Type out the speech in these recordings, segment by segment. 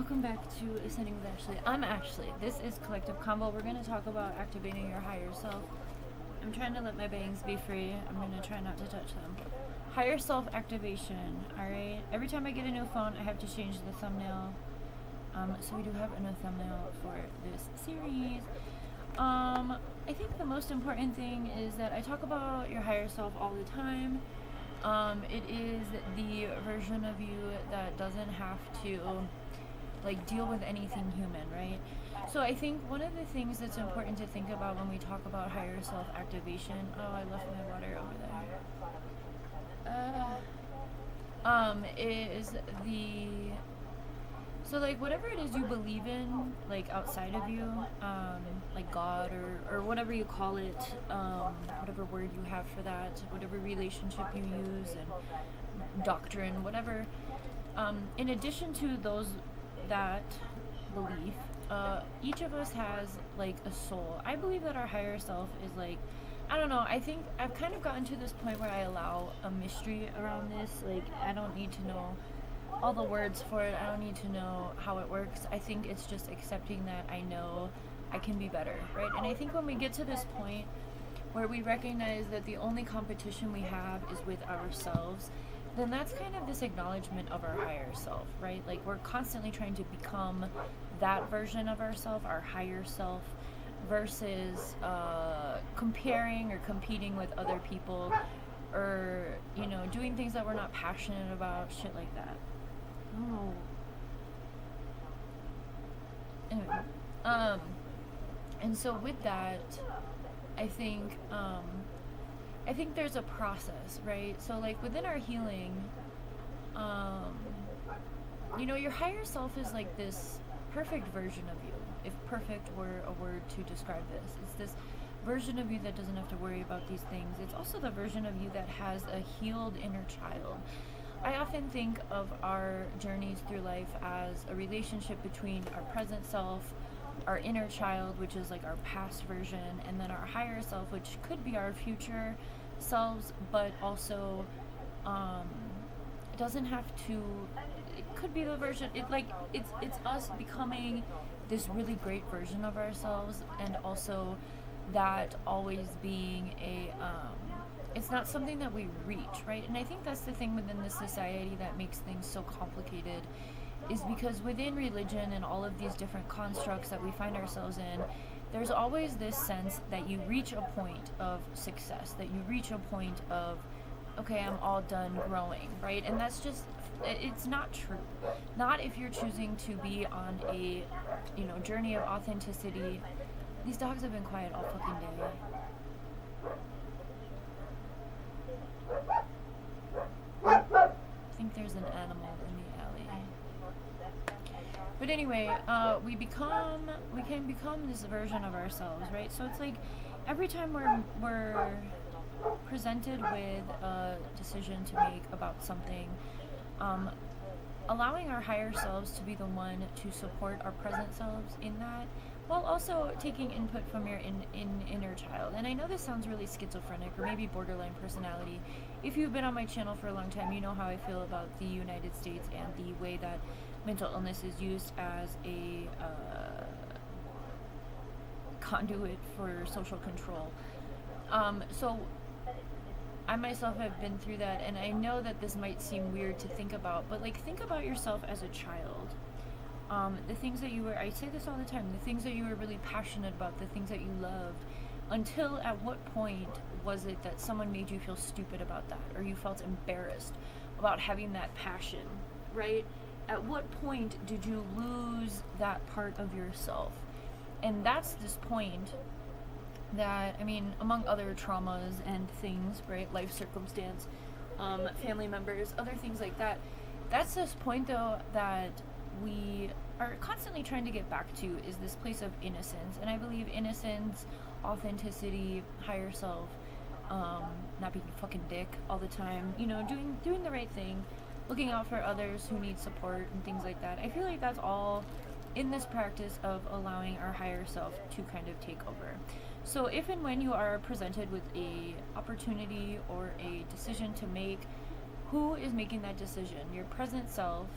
Welcome back to Ascending with Ashley. I'm Ashley. This is Collective Convo. We're going to talk about activating your higher self. I'm trying to let my bangs be free. I'm going to try not to touch them. Higher self activation, alright? Every time I get a new phone, I have to change the thumbnail. So we do have a new thumbnail for this series. I think the most important thing is that I talk about your higher self all the time. It is the version of you that doesn't have to deal with anything human, right? So I think one of the things that's important to think about when we talk about higher self activation, I left my water over there. Is whatever it is you believe in, outside of you, like God or whatever you call it, whatever word you have for that, whatever relationship you use, and doctrine, whatever. In addition to that belief, each of us has a soul. I believe that our higher self is I don't know, I think I've kind of gotten to this point where I allow a mystery around this. I don't need to know all the words for it. I don't need to know how it works. I think it's just accepting that I know I can be better, right? And I think when we get to this point where we recognize that the only competition we have is with ourselves, then that's kind of this acknowledgement of our higher self, right? We're constantly trying to become that version of ourselves, our higher self, versus comparing or competing with other people, or doing things that we're not passionate about, shit like that. Oh. Anyway, and so with that, I think there's a process, right? So within our healing, your higher self is this perfect version of you. If perfect were a word to describe this, it's this version of you that doesn't have to worry about these things. It's also the version of you that has a healed inner child. I often think of our journeys through life as a relationship between our present self, our inner child, which is our past version, and then our higher self, which could be our future selves, but also it doesn't have to, it could be the version, it's us becoming this really great version of ourselves, and also that always being it's not something that we reach, right? And I think that's the thing within this society that makes things so complicated, is because within religion and all of these different constructs that we find ourselves in, there's always this sense that you reach a point of success, that you reach a point of, okay, I'm all done growing, right? And that's just, it's not true. Not if you're choosing to be on a, journey of authenticity. These dogs have been quiet all fucking day. I think there's an animal in the alley. But anyway, we can become this version of ourselves, right? So it's every time we're presented with a decision to make about something, allowing our higher selves to be the one to support our present selves in that, while also taking input from your inner child. And I know this sounds really schizophrenic or maybe borderline personality. If you've been on my channel for a long time, you know how I feel about the United States and the way that mental illness is used as a conduit for social control. So I myself have been through that, and I know that this might seem weird to think about, but think about yourself as a child. The things that I say this all the time, the things that you were really passionate about, the things that you loved, until at what point was it that someone made you feel stupid about that, or you felt embarrassed about having that passion, right? At what point did you lose that part of yourself? And that's this point that, among other traumas and things, right, life circumstance, family members, other things like that, that's this point though that we are constantly trying to get back to, is this place of innocence. And I believe innocence, authenticity, higher self, not being a fucking dick all the time, doing the right thing, looking out for others who need support and things like that. I feel like that's all in this practice of allowing our higher self to kind of take over. So if and when you are presented with a opportunity or a decision to make, who is making that decision? Your present self,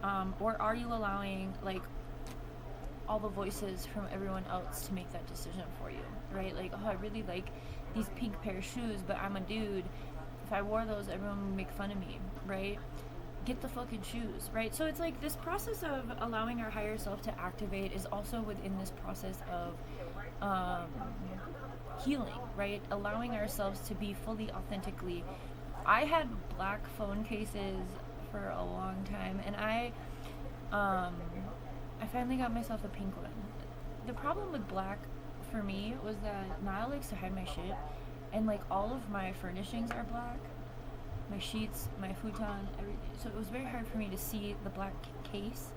Or are you allowing like all the voices from everyone else to make that decision for you, right? Like, oh, I really like these pink pair of shoes, but I'm a dude. If I wore those, everyone would make fun of me, right? Get the fucking shoes, right? So it's like this process of allowing our higher self to activate is also within this process of healing, right? Allowing ourselves to be fully authentically. I had black phone cases for a long time, and I finally got myself a pink one. The problem with black for me was that Niall likes to hide my shit, and like all of my furnishings are black, my sheets, my futon, everything. So it was very hard for me to see the black case.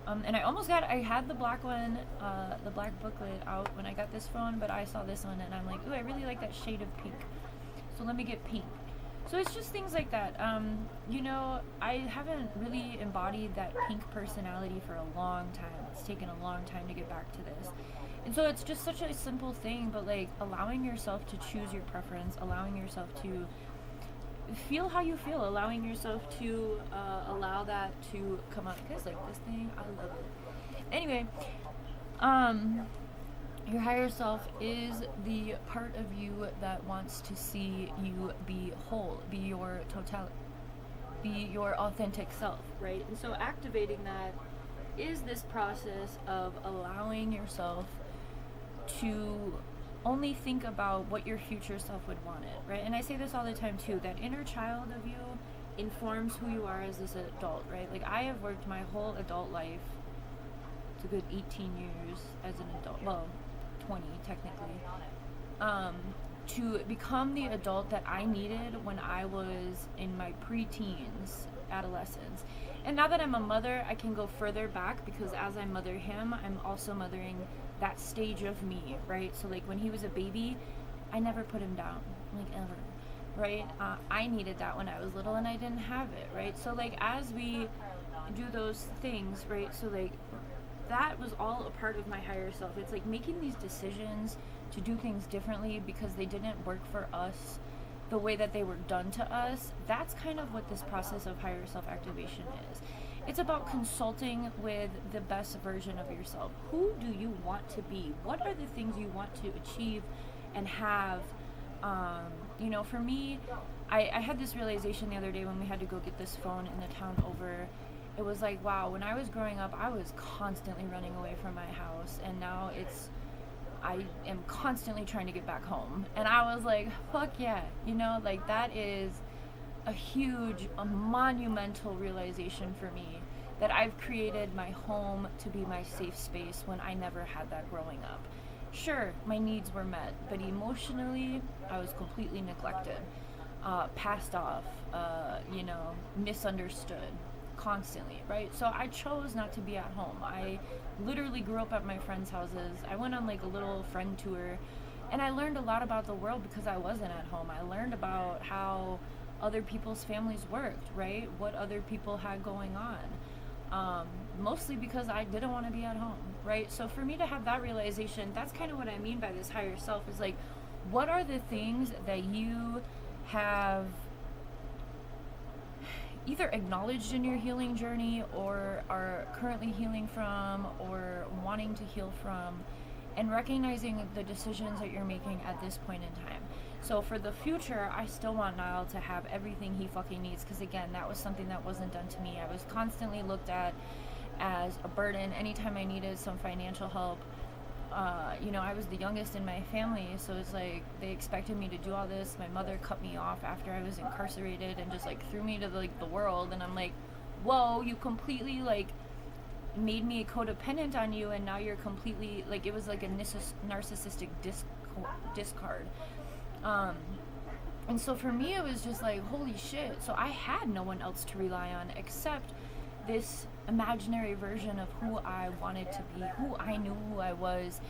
And I had the black one, the black booklet out when I got this phone, but I saw this one and I'm like, ooh, I really like that shade of pink. So let me get pink. So it's just things like that. I haven't really embodied that pink personality for a long time. It's taken a long time to get back to this. And so it's just such a simple thing, but like allowing yourself to choose your preference, allowing yourself to feel how you feel, allowing yourself to allow that to come out. You guys like this thing? I love it. Anyway, your higher self is the part of you that wants to see you be whole, be your authentic self, right? And so activating that is this process of allowing yourself to only think about what your future self would want it, right? And I say this all the time too, that inner child of you informs who you are as this adult, right? Like I have worked my whole adult life, it's a good 18 years as an adult, well, 20 technically, to become the adult that I needed when I was in my pre-teens, adolescence. And now that I'm a mother, I can go further back because as I mother him, I'm also mothering that stage of me, right? So like when he was a baby, I never put him down, like ever, right? I needed that when I was little and I didn't have it, right? So like as we do those things, right? So like that was all a part of my higher self. It's like making these decisions to do things differently because they didn't work for us the way that they were done to us. That's kind of what this process of higher self activation is. It's about consulting with the best version of yourself. Who do you want to be? What are the things you want to achieve and have? For me, I had this realization the other day when we had to go get this phone in the town over. It was like, wow, when I was growing up, I was constantly running away from my house, and now I am constantly trying to get back home. And I was like, fuck yeah, like that is a monumental realization for me that I've created my home to be my safe space when I never had that growing up. Sure, my needs were met, but emotionally, I was completely neglected, passed off, misunderstood constantly, right? So I chose not to be at home. I literally grew up at my friends' houses. I went on like a little friend tour, and I learned a lot about the world because I wasn't at home. I learned about how other people's families worked, right? What other people had going on. Mostly because I didn't want to be at home, right? So for me to have that realization, that's kind of what I mean by this higher self, is like, what are the things that you have either acknowledged in your healing journey or are currently healing from or wanting to heal from, and recognizing the decisions that you're making at this point in time. So for the future, I still want Niall to have everything he fucking needs, because again, that was something that wasn't done to me. I was constantly looked at as a burden anytime I needed some financial help. I was the youngest in my family, so it's like they expected me to do all this. My mother cut me off after I was incarcerated and just like threw me to the world, and I'm like, whoa, you completely like made me codependent on you, and now you're completely like, it was like a narcissistic discard. And so for me, it was just like, holy shit. So I had no one else to rely on except this imaginary version of who I wanted to be, who I knew who I was.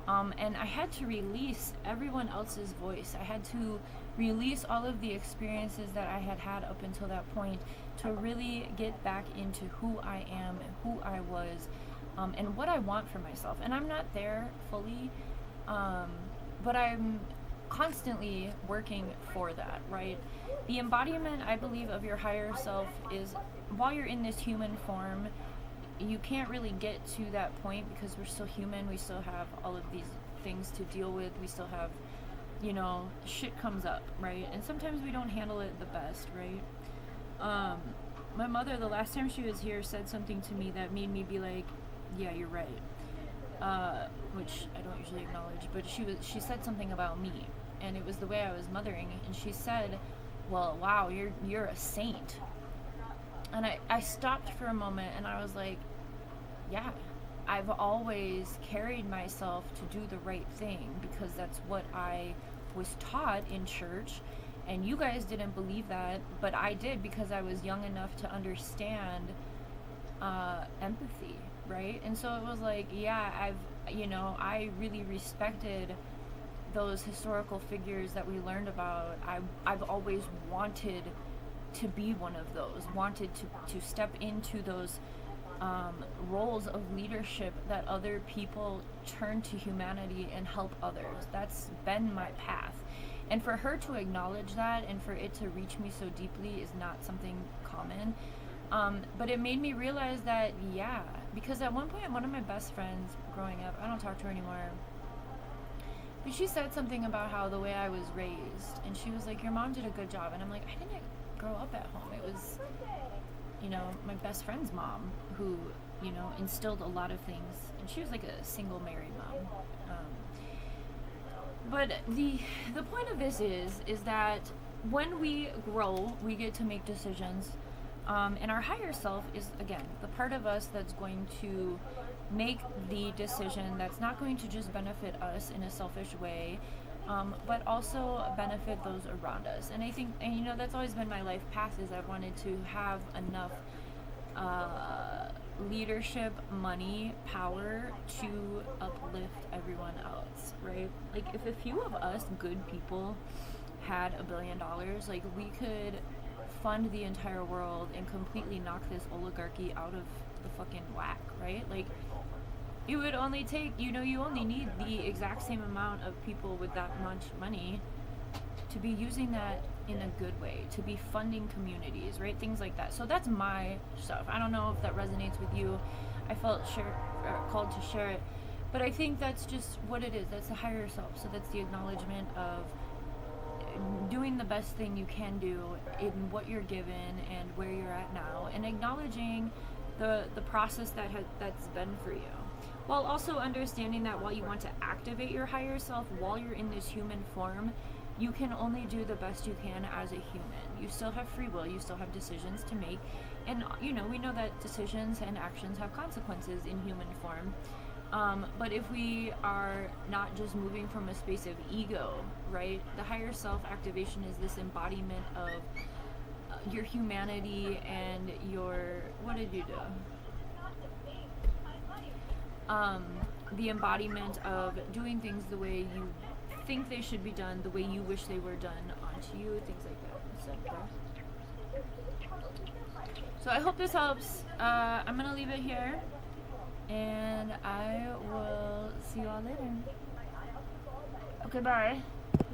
And I had to release everyone else's voice. I had to release all of the experiences that I had had up until that point to really get back into who I am and who I was, and what I want for myself. And I'm not there fully, but I'm constantly working for that, right? The embodiment, I believe, of your higher self is while you're in this human form, you can't really get to that point because we're still human. We still have all of these things to deal with. We still have, shit comes up, right? And sometimes we don't handle it the best, right? My mother, the last time she was here, said something to me that made me be like, yeah, you're right. Which I don't usually acknowledge, but she said something about me, and it was the way I was mothering, and she said, well, wow, you're a saint. And I stopped for a moment, and I was like, yeah, I've always carried myself to do the right thing because that's what I was taught in church. And you guys didn't believe that, but I did because I was young enough to understand empathy, right? And so it was like, yeah, I really respected those historical figures that we learned about. I've always wanted to be one of those, wanted to step into those roles of leadership that other people turn to humanity and help others. That's been my path. And for her to acknowledge that and for it to reach me so deeply is not something common. But it made me realize that, yeah, because at one point, one of my best friends growing up, I don't talk to her anymore, but she said something about how the way I was raised, and she was like, your mom did a good job. And I'm like, I didn't grow up at home. It was, my best friend's mom who, instilled a lot of things. And she was like a single married mom. But the point of this is that when we grow, we get to make decisions. And our higher self is, again, the part of us that's going to make the decision that's not going to just benefit us in a selfish way, but also benefit those around us. And I think, that's always been my life path, is I've wanted to have enough leadership, money, power to uplift everyone else, right? Like, if a few of us good people had $1 billion, like, we could fund the entire world and completely knock this oligarchy out of the fucking whack, right? Like, it would only take, you only need the exact same amount of people with that much money to be using that in a good way, to be funding communities, right? Things like that. So that's my stuff. I don't know if that resonates with you. I felt called to share it. But I think that's just what it is. That's the higher self. So that's the acknowledgement of doing the best thing you can do in what you're given and where you're at now, and acknowledging the process that's been for you, while also understanding that while you want to activate your higher self while you're in this human form, you can only do the best you can as a human. You still have free will, you still have decisions to make, and we know that decisions and actions have consequences in human form. But if we are not just moving from a space of ego, right? The higher self activation is this embodiment of your humanity and your, what did you do? The embodiment of doing things the way you think they should be done, the way you wish they were done onto you, things like that. So I hope this helps. I'm gonna leave it here, and I will see you all later. Okay, bye.